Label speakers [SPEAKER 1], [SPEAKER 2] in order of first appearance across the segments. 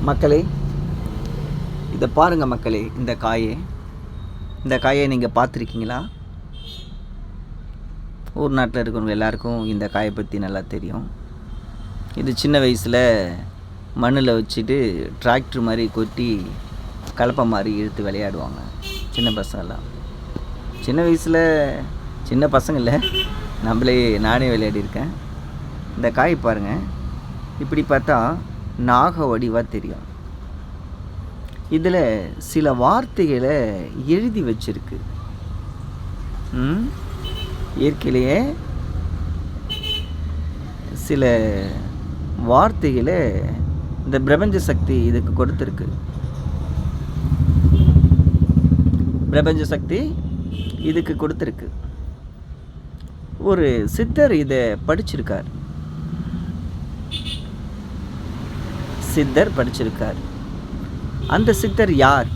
[SPEAKER 1] மக்களே, இதை பாருங்கள் மக்களே. இந்த காயை நீங்கள் பார்த்துருக்கீங்களா? ஊர் நாட்டில் இருக்கிறவங்க எல்லாருக்கும் இந்த காயை பற்றி நல்லா தெரியும். இது சின்ன வயசில் மண்ணில் வச்சுட்டு டிராக்டர் மாதிரி கொட்டி கலப்பை மாதிரி இழுத்து விளையாடுவாங்க சின்ன பசங்கள்லாம். சின்ன வயசில் சின்ன பசங்க இல்லை, நானே விளையாடியிருக்கேன். இந்த காய் பாருங்கள், இப்படி பார்த்தா நாக வடிவாக தெரியும். இதில் சில வார்த்தைகளை எழுதி வச்சிருக்கு. இயற்கையிலேயே சில வார்த்தைகளை இந்த பிரபஞ்ச சக்தி இதுக்கு கொடுத்துருக்கு. பிரபஞ்ச சக்தி இதுக்கு கொடுத்துருக்கு. ஒரு சித்தர் இதை படிச்சிருக்கார். அந்த சித்தர் யார்?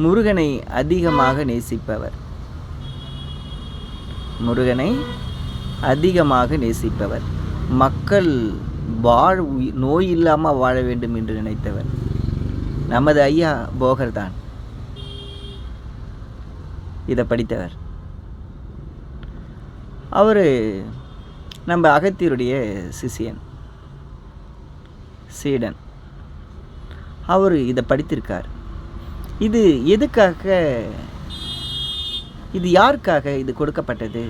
[SPEAKER 1] முருகனை அதிகமாக நேசிப்பவர். மக்கள் நோய் இல்லாமல் வாழ வேண்டும் என்று நினைத்தவர் நமது ஐயா போகர் தான். இதை படித்தவர். அவர் நம்ம அகத்தியருடைய சீடன். அவர் இதை படித்திருக்கார். இது எதுக்காக, இது யாருக்காக இது கொடுக்கப்பட்டது?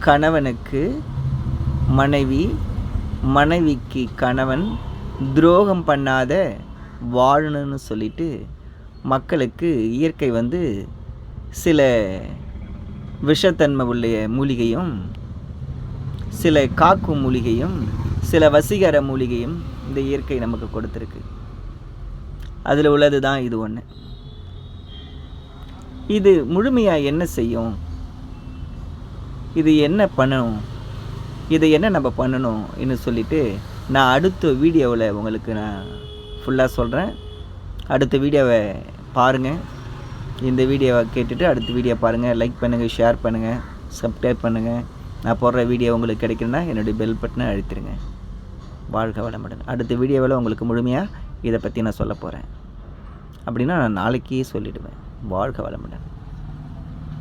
[SPEAKER 1] கணவனுக்கு மனைவி, மனைவிக்கு கணவன் துரோகம் பண்ணாத வாழணும்னு சொல்லிட்டு மக்களுக்கு இயற்கை சில விஷத்தன்மை உள்ள மூலிகையும், சில காக்கும் மூலிகையும், சில வசீகர மூலிகையும் இந்த இயற்கை நமக்கு கொடுத்துருக்கு. அதில் உள்ளது தான் இது ஒன்று. இது முழுமையாக என்ன செய்யும்? இது என்ன பண்ணணும்? இதை என்ன நம்ம பண்ணணும் என்று சொல்லிட்டு நான் அடுத்த வீடியோவில் உங்களுக்கு நான் ஃபுல்லாக சொல்கிறேன். அடுத்த வீடியோவை பாருங்கள். இந்த வீடியோவை கேட்டுட்டு அடுத்த வீடியோ பாருங்கள். லைக் பண்ணுங்கள், ஷேர் பண்ணுங்கள், சப்ஸ்கிரைப் பண்ணுங்கள். நான் போடுற வீடியோ உங்களுக்கு கிடைக்கணும்னா என்னுடைய பெல் பட்டனை அழுத்திடுங்க. வாழ்க வளமுடன். அடுத்த வீடியோவில் உங்களுக்கு முழுமையாக இதை பற்றி நான் சொல்ல போகிறேன். அப்படின்னா நான் நாளைக்கே சொல்லிவிடுவேன். வாழ்க வளமுடன்.